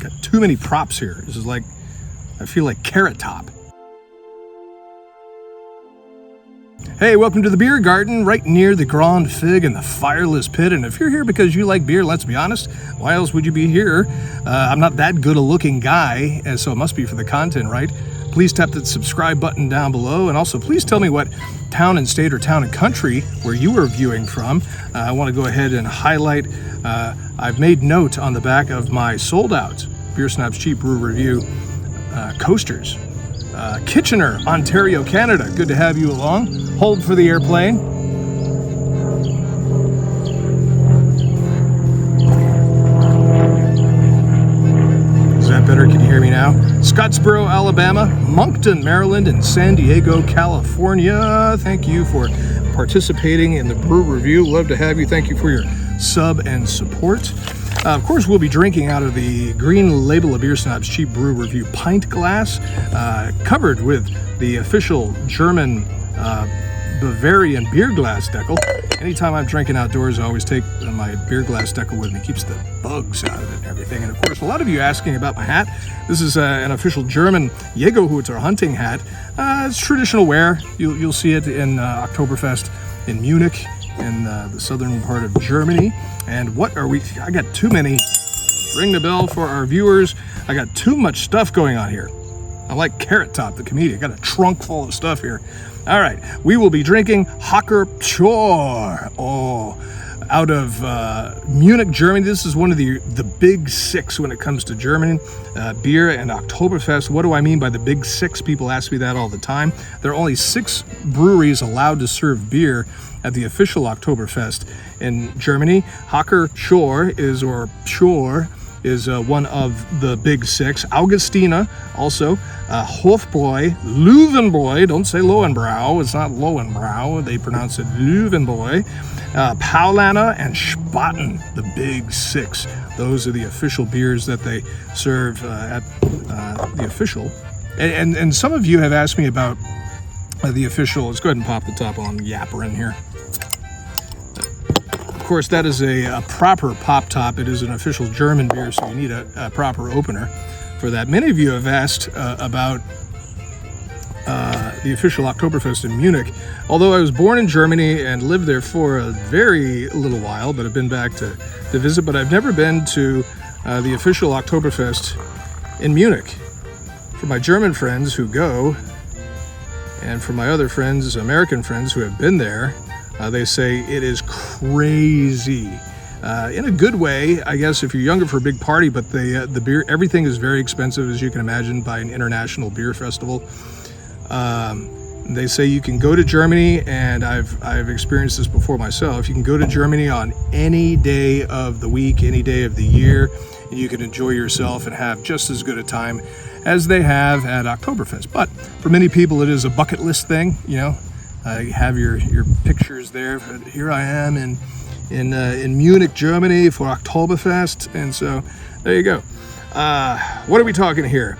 Got too many props here. This is like, I feel like Carrot Top. Hey, welcome to the beer garden, right near the Grand Fig and the Fireless Pit. And if you're here because you like beer, let's be honest, why else would you be here? I'm not that good a looking guy, and so it must be for the content, right? Please tap the subscribe button down below, and also please tell me what town and state or town and country where you are viewing from. I want to go ahead and highlight, I've made note on the back of my sold out Beer Snob's Cheap Brew Review coasters. Kitchener, Ontario, Canada. Good to have you along. Hold for the airplane. Is that better? Can you hear me now? Scottsboro, Alabama, Moncton, Maryland, and San Diego, California. Thank you for participating in the brew review. Love to have you. Thank you for your sub and support. Of course, we'll be drinking out of the green label of Beer Snob's Cheap Brew Review pint glass, covered with the official German Bavarian beer glass decal. Anytime I'm drinking outdoors, I always take my beer glass decal with me. Keeps the bugs out of it and everything. And of course, a lot of you asking about my hat. This is an official German Jägerhüter hunting hat. It's traditional wear. You'll see it in Oktoberfest in Munich, in the southern part of Germany. And what are we? I got too many. Ring the bell for our viewers. I got too much stuff going on here. I like Carrot Top, the comedian. I got a trunk full of stuff here. All right, we will be drinking Hacker Pschorr. Out of Munich, Germany. This is one of the big six when it comes to German beer and Oktoberfest. What do I mean by the big six? People ask me that all the time. There are only 6 breweries allowed to serve beer at the official Oktoberfest in Germany. Hacker Pschorr is one of the big 6. Augustina, also. Hofbräu, Löwenbräu, don't say Lowenbrau, it's not Lowenbrau, they pronounce it Löwenbräu. Paulaner and Spaten, the big 6. Those are the official beers that they serve at the official. And some of you have asked me about the official. Let's go ahead and pop the top on Yapper in here. Of course, that is a proper pop top. It is an official German beer, so you need a proper opener for that. Many of you have asked about the official Oktoberfest in Munich. Although I was born in Germany and lived there for a very little while, but I've been back to visit, but I've never been to the official Oktoberfest in Munich. For my German friends who go, and for my other friends, American friends who have been there, they say it is crazy. In a good way, I guess, if you're younger for a big party, but the beer, everything is very expensive, as you can imagine, by an international beer festival. They say you can go to Germany, and I've experienced this before myself. You can go to Germany on any day of the week, any day of the year, and you can enjoy yourself and have just as good a time as they have at Oktoberfest. But for many people, it is a bucket list thing. You know, you have your pictures there. Here I am in Munich, Germany for Oktoberfest, and so there you go. What are we talking here?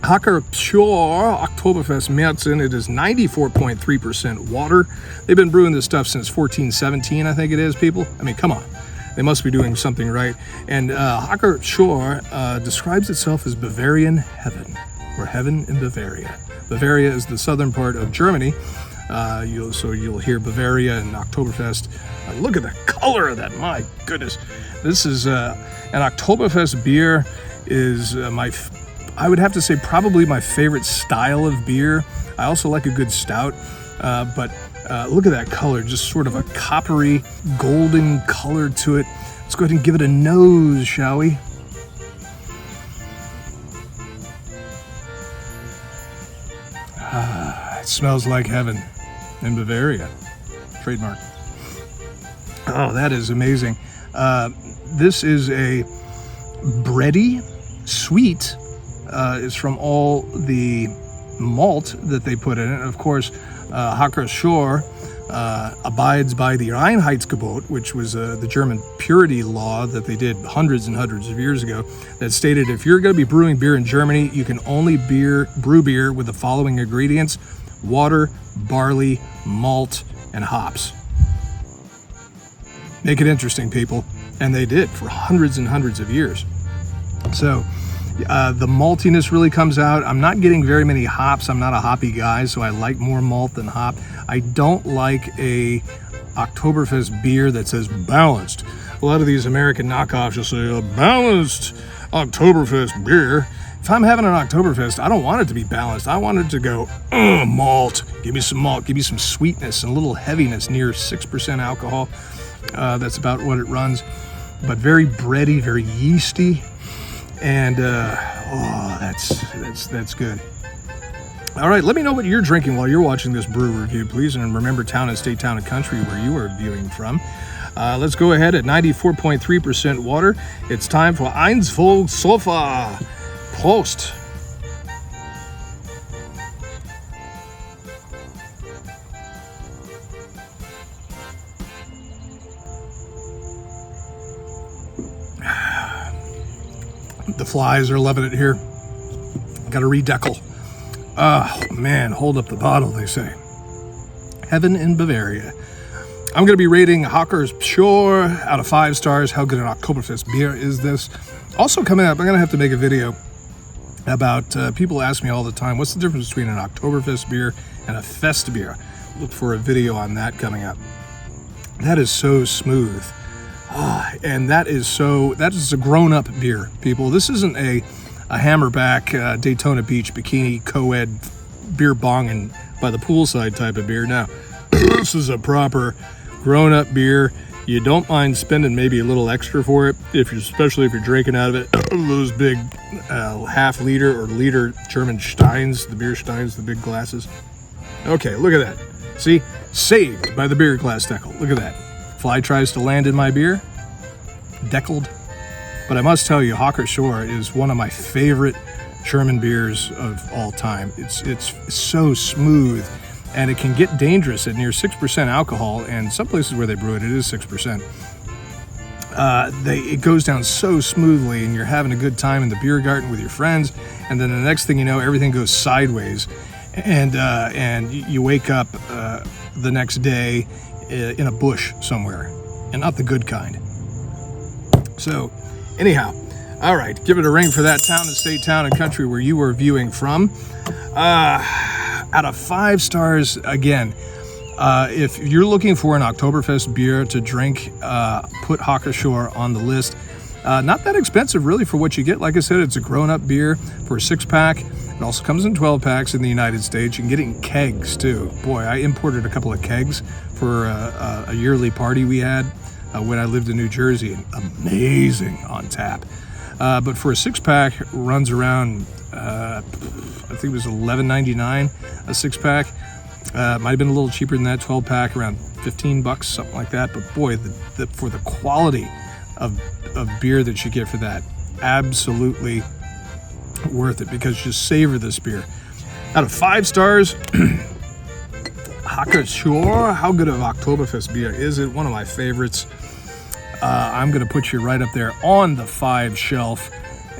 Hacker Pschorr Oktoberfest Märzen. It is 94.3% water. They've been brewing this stuff since 1417, I think it is, people. I mean, come on. They must be doing something right. And Hacker Pschorr describes itself as Bavarian heaven, or heaven in Bavaria. Bavaria is the southern part of Germany. You'll hear Bavaria and Oktoberfest. Look at the color of that, my goodness. This is an Oktoberfest beer is I would have to say probably my favorite style of beer. I also like a good stout, but look at that color, just sort of a coppery, golden color to it. Let's go ahead and give it a nose, shall we? It smells like heaven in Bavaria. Trademark. Oh, that is amazing. This is a bready, sweet. Is from all the malt that they put in it. Of course, Hacker Pschorr abides by the Reinheitsgebot, which was the German purity law that they did hundreds and hundreds of years ago, that stated if you're going to be brewing beer in Germany, you can only brew beer with the following ingredients: water, barley, malt, and hops. Make it interesting, people. And they did for hundreds and hundreds of years. So the maltiness really comes out. I'm not getting very many hops. I'm not a hoppy guy, so I like more malt than hop. I don't like a Oktoberfest beer that says balanced. A lot of these American knockoffs will say a balanced Oktoberfest beer. If I'm having an Oktoberfest, I don't want it to be balanced. I want it to go, malt. Give me some malt. Give me some sweetness and a little heaviness, near 6% alcohol. That's about what it runs. But very bready, very yeasty. And, that's good. All right, let me know what you're drinking while you're watching this brew review, please. And remember, town and state, town and country where you are viewing from. Let's go ahead at 94.3% water. It's time for Eins voll Sofa. Prost. The flies are loving it here. Got to redeckle. Oh, man, hold up the bottle, they say. Heaven in Bavaria. I'm going to be rating Hacker Pschorr out of 5 stars. How good an Oktoberfest beer is this? Also coming up, I'm going to have to make a video about, people ask me all the time, what's the difference between an Oktoberfest beer and a Fest beer? Look for a video on that coming up. That is so smooth. And that is a grown-up beer, people. This isn't a Hammerback Daytona Beach bikini co-ed beer bonging by the poolside type of beer. Now, this is a proper grown-up beer. You don't mind spending maybe a little extra for it, especially if you're drinking out of it. Those big half-liter or liter German Steins, the beer Steins, the big glasses. Okay, look at that. See? Saved by the beer glass decal. Look at that. Fly tries to land in my beer. Deckled. But I must tell you, Hacker Pschorr is one of my favorite German beers of all time. It's so smooth, and it can get dangerous at near 6% alcohol, and some places where they brew it, it is 6%. It goes down so smoothly, and you're having a good time in the beer garden with your friends, and then the next thing you know, everything goes sideways, and you wake up the next day in a bush somewhere, and not the good kind. So, anyhow, all right, give it a ring for that town and state, town and country where you are viewing from. Out of 5 stars, again, if you're looking for an Oktoberfest beer to drink, put Hacker Pschorr on the list. Not that expensive, really, for what you get. Like I said, it's a grown-up beer for a 6-pack. It also comes in 12 packs in the United States. You can get it in kegs, too. Boy, I imported a couple of kegs for a yearly party we had when I lived in New Jersey. Amazing on tap. But for a 6-pack, runs around, I think it was $11.99 a 6-pack. Might have been a little cheaper than that, 12-pack, around $15, something like that. But boy, for the quality of beer that you get for that, absolutely worth it, because you just savor this beer. Out of 5 stars, Hacker Pschorr, how good of Oktoberfest beer is it? One of my favorites. I'm going to put you right up there on the 5 shelf,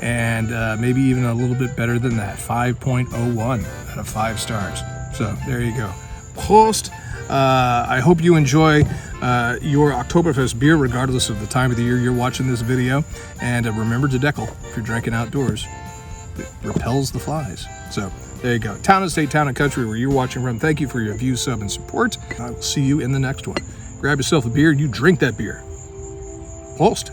and maybe even a little bit better than that, 5.01 out of 5 stars. So there you go. Prost. I hope you enjoy your Oktoberfest beer, regardless of the time of the year you're watching this video. And remember to deckle if you're drinking outdoors. It repels the flies. So there you go. Town and state, town and country where you're watching from. Thank you for your view, sub, and support. I will see you in the next one. Grab yourself a beer and you drink that beer. Prost.